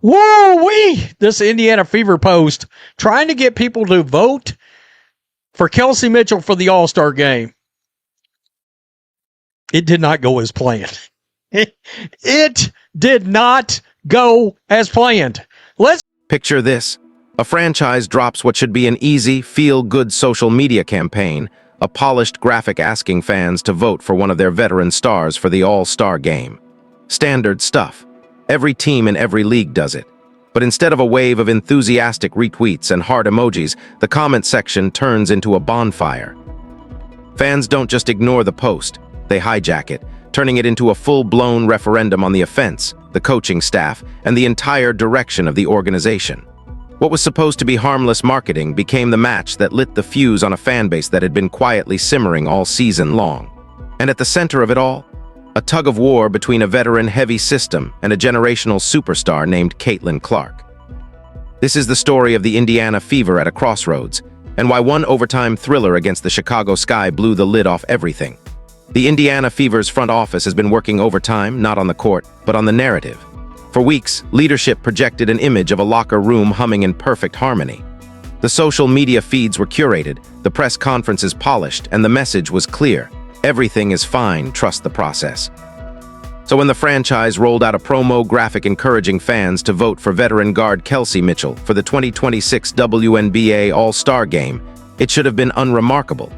Woo-wee! This Indiana Fever post trying to get people to vote for Kelsey Mitchell for the All-Star game. It did not go as planned. It did not go as planned. Let's picture this. A franchise drops what should be an easy, feel-good social media campaign, a polished graphic asking fans to vote for one of their veteran stars for the All-Star game. Standard stuff. Every team in every league does it. But instead of a wave of enthusiastic retweets and heart emojis, the comment section turns into a bonfire. Fans don't just ignore the post, they hijack it, turning it into a full-blown referendum on the offense, the coaching staff, and the entire direction of the organization. What was supposed to be harmless marketing became the match that lit the fuse on a fan base that had been quietly simmering all season long. And at the center of it all, a tug-of-war between a veteran-heavy system and a generational superstar named Caitlyn Clark. This is the story of the Indiana Fever at a crossroads, and why one overtime thriller against the Chicago Sky blew the lid off everything. The Indiana Fever's front office has been working overtime, not on the court, but on the narrative. For weeks, leadership projected an image of a locker room humming in perfect harmony. The social media feeds were curated, the press conferences polished, and the message was clear. Everything is fine, trust the process. So when the franchise rolled out a promo graphic encouraging fans to vote for veteran guard Kelsey Mitchell for the 2026 WNBA All-Star game, it should have been unremarkable.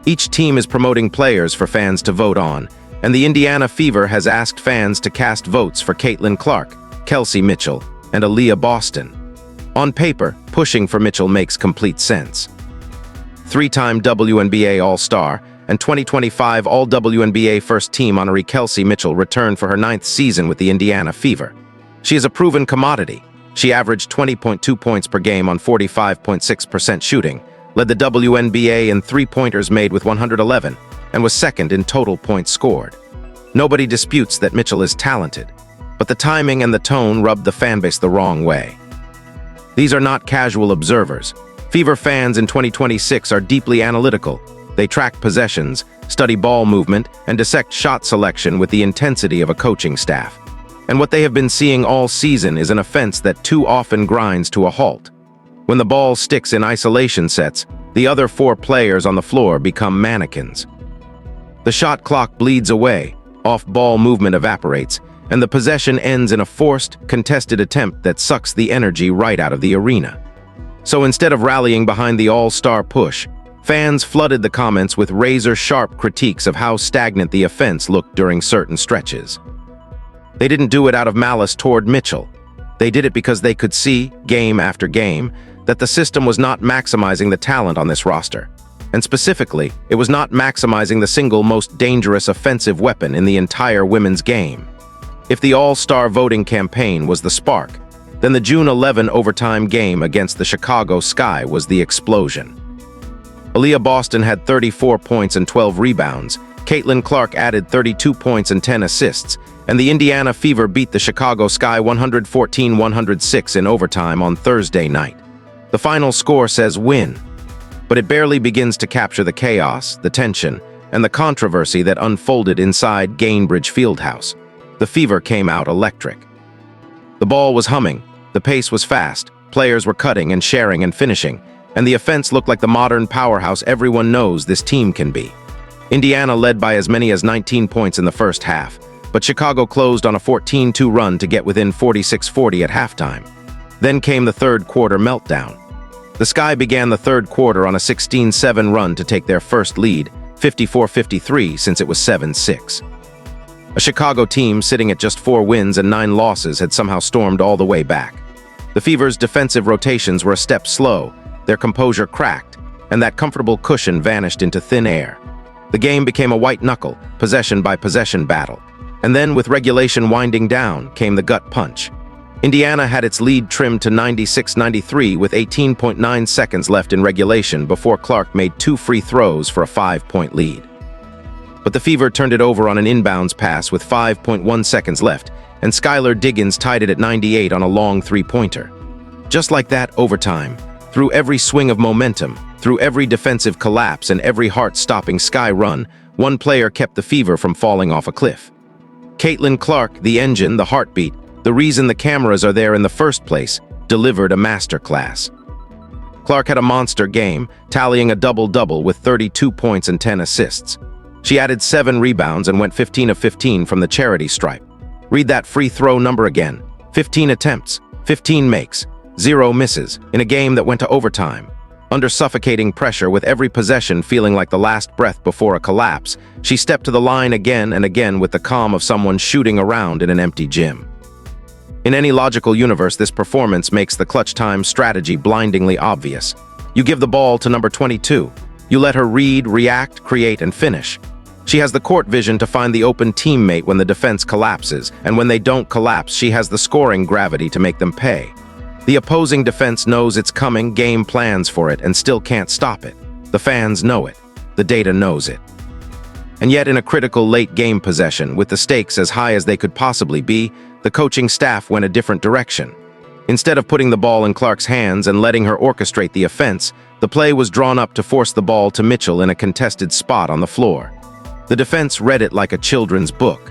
Each team is promoting players for fans to vote on, and the Indiana Fever has asked fans to cast votes for Caitlyn Clark, Kelsey Mitchell, and Aliyah Boston. On paper, pushing for Mitchell makes complete sense. Three-time WNBA All-Star and 2025 All-WNBA First Team honoree Kelsey Mitchell returned for her 9th season with the Indiana Fever. She is a proven commodity. She averaged 20.2 points per game on 45.6% shooting, led the WNBA in three-pointers made with 111, and was second in total points scored. Nobody disputes that Mitchell is talented, but the timing and the tone rubbed the fanbase the wrong way. These are not casual observers. Fever fans in 2026 are deeply analytical. They track possessions, study ball movement, and dissect shot selection with the intensity of a coaching staff. And what they have been seeing all season is an offense that too often grinds to a halt. When the ball sticks in isolation sets, the other four players on the floor become mannequins. The shot clock bleeds away, off-ball movement evaporates, and the possession ends in a forced, contested attempt that sucks the energy right out of the arena. So instead of rallying behind the all-star push, fans flooded the comments with razor-sharp critiques of how stagnant the offense looked during certain stretches. They didn't do it out of malice toward Mitchell. They did it because they could see, game after game, that the system was not maximizing the talent on this roster. And specifically, it was not maximizing the single most dangerous offensive weapon in the entire women's game. If the All-Star voting campaign was the spark, then the June 11 overtime game against the Chicago Sky was the explosion. Aliyah Boston had 34 points and 12 rebounds, Caitlyn Clark added 32 points and 10 assists, and the Indiana Fever beat the Chicago Sky 114-106 in overtime on Thursday night. The final score says win, but it barely begins to capture the chaos, the tension, and the controversy that unfolded inside Gainbridge Fieldhouse. The Fever came out electric. The ball was humming, the pace was fast, players were cutting and sharing and finishing, and the offense looked like the modern powerhouse everyone knows this team can be. Indiana led by as many as 19 points in the first half, but Chicago closed on a 14-2 run to get within 46-40 at halftime. Then came the third quarter meltdown. The Sky began the third quarter on a 16-7 run to take their first lead, 54-53 since it was 7-6. A Chicago team sitting at just 4 wins and 9 losses had somehow stormed all the way back. The Fever's defensive rotations were a step slow, their composure cracked, and that comfortable cushion vanished into thin air. The game became a white-knuckle, possession-by-possession battle. And then, with regulation winding down, came the gut punch. Indiana had its lead trimmed to 96-93 with 18.9 seconds left in regulation before Clark made 2 free throws for a 5-point lead. But the Fever turned it over on an inbounds pass with 5.1 seconds left, and Skylar Diggins tied it at 98 on a long three-pointer. Just like that, overtime, through every swing of momentum, through every defensive collapse and every heart-stopping Sky run, one player kept the Fever from falling off a cliff. Caitlyn Clark, the engine, the heartbeat, The reason the cameras are there in the first place delivered a masterclass. Clark had a monster game, tallying a double-double with 32 points and 10 assists. She added 7 rebounds and went 15 of 15 from the charity stripe. Read that free throw number again. 15 attempts, 15 makes, 0 misses, in a game that went to overtime. Under suffocating pressure, with every possession feeling like the last breath before a collapse, she stepped to the line again and again with the calm of someone shooting around in an empty gym. In any logical universe, this performance makes the clutch time strategy blindingly obvious. You give the ball to number 22. You let her read, react, create, and finish. She has the court vision to find the open teammate when the defense collapses, and when they don't collapse, she has the scoring gravity to make them pay. The opposing defense knows it's coming, game plans for it, and still can't stop it. The fans know it. The data knows it. And yet, in a critical late-game possession, with the stakes as high as they could possibly be, the coaching staff went a different direction. Instead of putting the ball in Clark's hands and letting her orchestrate the offense, the play was drawn up to force the ball to Mitchell in a contested spot on the floor. The defense read it like a children's book.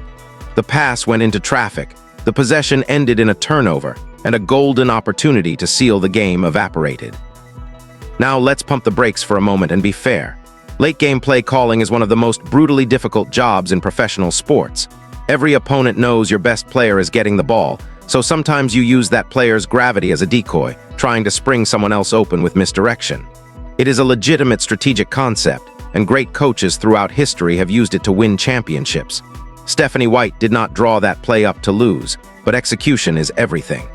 The pass went into traffic, the possession ended in a turnover, and a golden opportunity to seal the game evaporated. Now let's pump the brakes for a moment and be fair. Late-game play calling is one of the most brutally difficult jobs in professional sports. Every opponent knows your best player is getting the ball, so sometimes you use that player's gravity as a decoy, trying to spring someone else open with misdirection. It is a legitimate strategic concept, and great coaches throughout history have used it to win championships. Stephanie White did not draw that play up to lose, but execution is everything.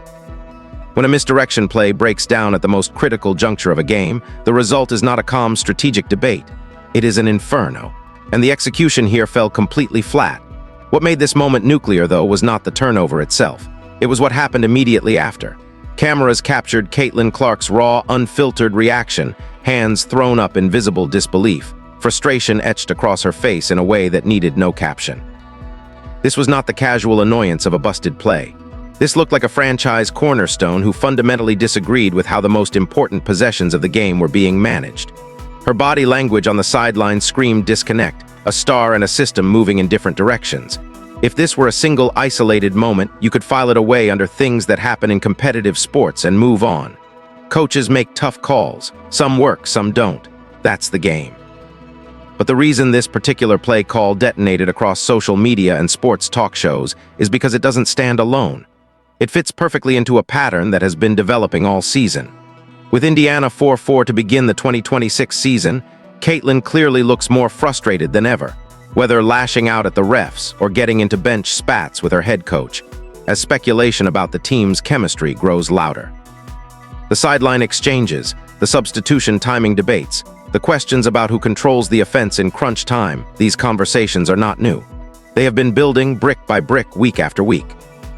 When a misdirection play breaks down at the most critical juncture of a game, the result is not a calm strategic debate. It is an inferno, and the execution here fell completely flat. What made this moment nuclear, though, was not the turnover itself. It was what happened immediately after. Cameras captured Caitlyn Clark's raw, unfiltered reaction, hands thrown up in visible disbelief, frustration etched across her face in a way that needed no caption. This was not the casual annoyance of a busted play. This looked like a franchise cornerstone who fundamentally disagreed with how the most important possessions of the game were being managed. Her body language on the sideline screamed disconnect, a star and a system moving in different directions. If this were a single isolated moment, you could file it away under things that happen in competitive sports and move on. Coaches make tough calls. Some work, some don't. That's the game. But the reason this particular play call detonated across social media and sports talk shows is because it doesn't stand alone. It fits perfectly into a pattern that has been developing all season. With Indiana 4-4 to begin the 2026 season, Caitlyn clearly looks more frustrated than ever, whether lashing out at the refs or getting into bench spats with her head coach, as speculation about the team's chemistry grows louder. The sideline exchanges, the substitution timing debates, the questions about who controls the offense in crunch time, these conversations are not new. They have been building brick by brick week after week.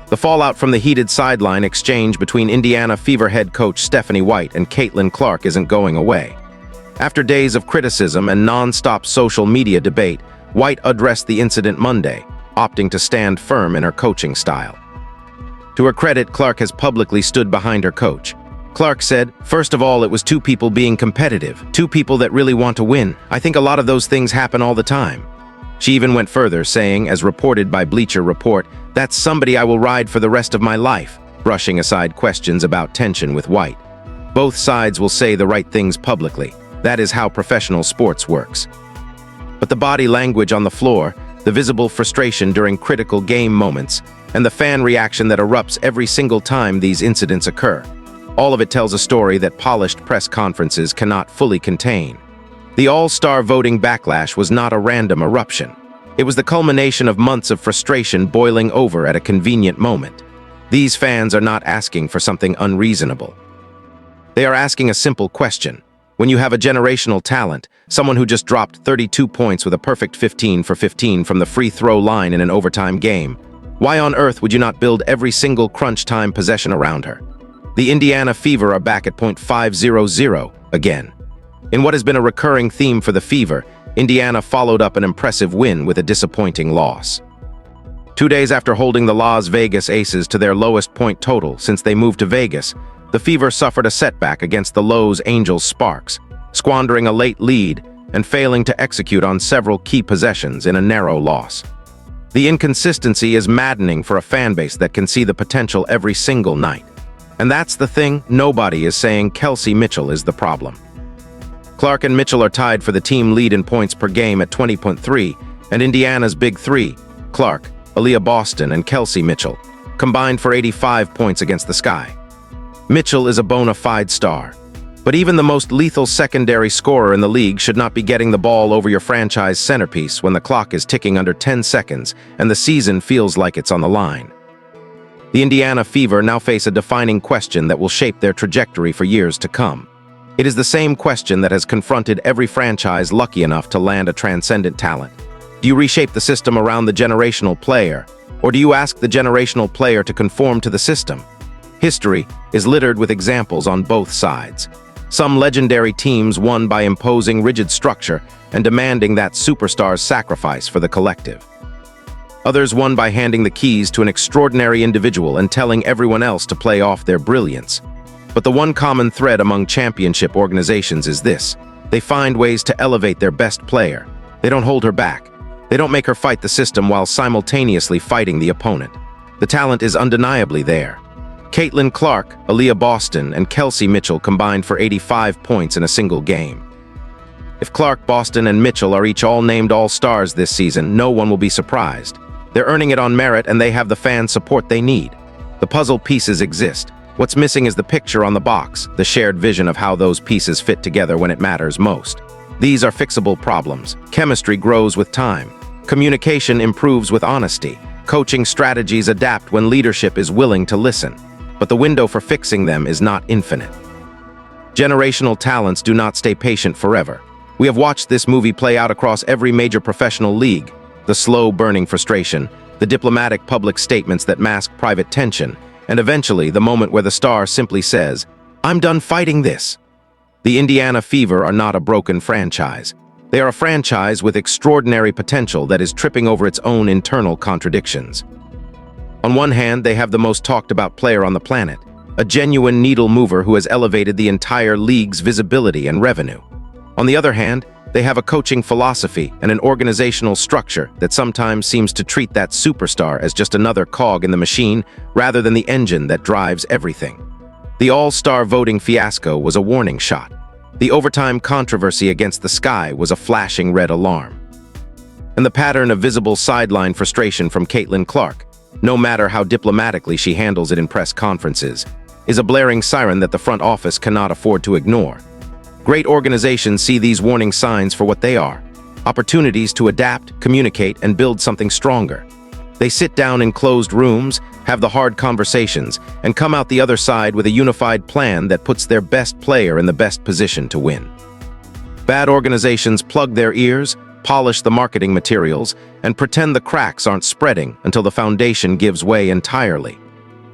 The fallout from the heated sideline exchange between Indiana Fever head coach Stephanie White and Caitlyn Clark isn't going away. After days of criticism and non-stop social media debate, White addressed the incident Monday, opting to stand firm in her coaching style. To her credit, Clark has publicly stood behind her coach. Clark said, "First of all, it was two people being competitive, two people that really want to win. I think a lot of those things happen all the time." She even went further, saying, as reported by Bleacher Report, "That's somebody I will ride for the rest of my life," brushing aside questions about tension with White. Both sides will say the right things publicly. That is how professional sports works. But the body language on the floor, the visible frustration during critical game moments, and the fan reaction that erupts every single time these incidents occur, all of it tells a story that polished press conferences cannot fully contain. The All-Star voting backlash was not a random eruption. It was the culmination of months of frustration boiling over at a convenient moment. These fans are not asking for something unreasonable. They are asking a simple question. When you have a generational talent, someone who just dropped 32 points with a perfect 15 for 15 from the free throw line in an overtime game, why on earth would you not build every single crunch time possession around her? The Indiana Fever are back at .500 again. In what has been a recurring theme for the Fever, Indiana followed up an impressive win with a disappointing loss. 2 days after holding the Las Vegas Aces to their lowest point total since they moved to Vegas, the Fever suffered a setback against the Los Angeles Sparks, squandering a late lead and failing to execute on several key possessions in a narrow loss. The inconsistency is maddening for a fan base that can see the potential every single night. And that's the thing, nobody is saying Kelsey Mitchell is the problem. Clark and Mitchell are tied for the team lead in points per game at 20.3, and Indiana's big three, Clark, Aliyah Boston, and Kelsey Mitchell, combined for 85 points against the Sky. Mitchell is a bona fide star. But even the most lethal secondary scorer in the league should not be getting the ball over your franchise centerpiece when the clock is ticking under 10 seconds and the season feels like it's on the line. The Indiana Fever now face a defining question that will shape their trajectory for years to come. It is the same question that has confronted every franchise lucky enough to land a transcendent talent. Do you reshape the system around the generational player, or do you ask the generational player to conform to the system? History is littered with examples on both sides. Some legendary teams won by imposing rigid structure and demanding that superstars sacrifice for the collective. Others won by handing the keys to an extraordinary individual and telling everyone else to play off their brilliance. But the one common thread among championship organizations is this: they find ways to elevate their best player. They don't hold her back. They don't make her fight the system while simultaneously fighting the opponent. The talent is undeniably there. Caitlyn, Clark, Aliyah Boston, and Kelsey Mitchell combined for 85 points in a single game. If Clark, Boston, and Mitchell are each all named All-Stars this season, no one will be surprised. They're earning it on merit and they have the fan support they need. The puzzle pieces exist. What's missing is the picture on the box, the shared vision of how those pieces fit together when it matters most. These are fixable problems. Chemistry grows with time. Communication improves with honesty. Coaching strategies adapt when leadership is willing to listen. But the window for fixing them is not infinite. Generational talents do not stay patient forever. We have watched this movie play out across every major professional league. The slow-burning frustration, the diplomatic public statements that mask private tension, and eventually the moment where the star simply says, "I'm done fighting this." The Indiana Fever are not a broken franchise. They are a franchise with extraordinary potential that is tripping over its own internal contradictions. On one hand, they have the most talked-about player on the planet, a genuine needle mover who has elevated the entire league's visibility and revenue. On the other hand, they have a coaching philosophy and an organizational structure that sometimes seems to treat that superstar as just another cog in the machine rather than the engine that drives everything. The All-Star voting fiasco was a warning shot. The overtime controversy against the Sky was a flashing red alarm. And the pattern of visible sideline frustration from Caitlyn Clark, no matter how diplomatically she handles it in press conferences, is a blaring siren that the front office cannot afford to ignore. Great organizations see these warning signs for what they are: opportunities to adapt, communicate, and build something stronger. They sit down in closed rooms, have the hard conversations, and come out the other side with a unified plan that puts their best player in the best position to win. Bad organizations plug their ears, polish the marketing materials, and pretend the cracks aren't spreading until the foundation gives way entirely.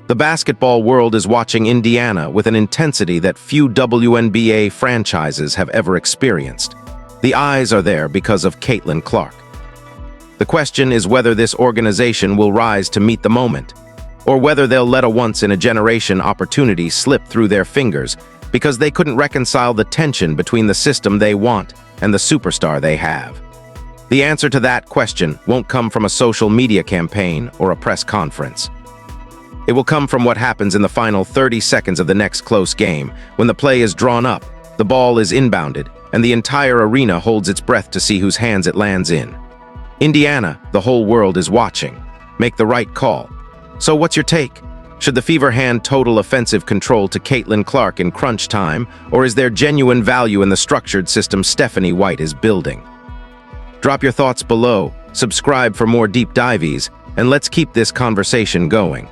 The basketball world is watching Indiana with an intensity that few WNBA franchises have ever experienced. The eyes are there because of Caitlyn Clark. The question is whether this organization will rise to meet the moment, or whether they'll let a once-in-a-generation opportunity slip through their fingers because they couldn't reconcile the tension between the system they want and the superstar they have. The answer to that question won't come from a social media campaign or a press conference. It will come from what happens in the final 30 seconds of the next close game, when the play is drawn up, the ball is inbounded, and the entire arena holds its breath to see whose hands it lands in. Indiana, the whole world is watching. Make the right call. So what's your take? Should the Fever hand total offensive control to Caitlyn Clark in crunch time, or is there genuine value in the structured system Stephanie White is building? Drop your thoughts below, subscribe for more deep dives, and let's keep this conversation going.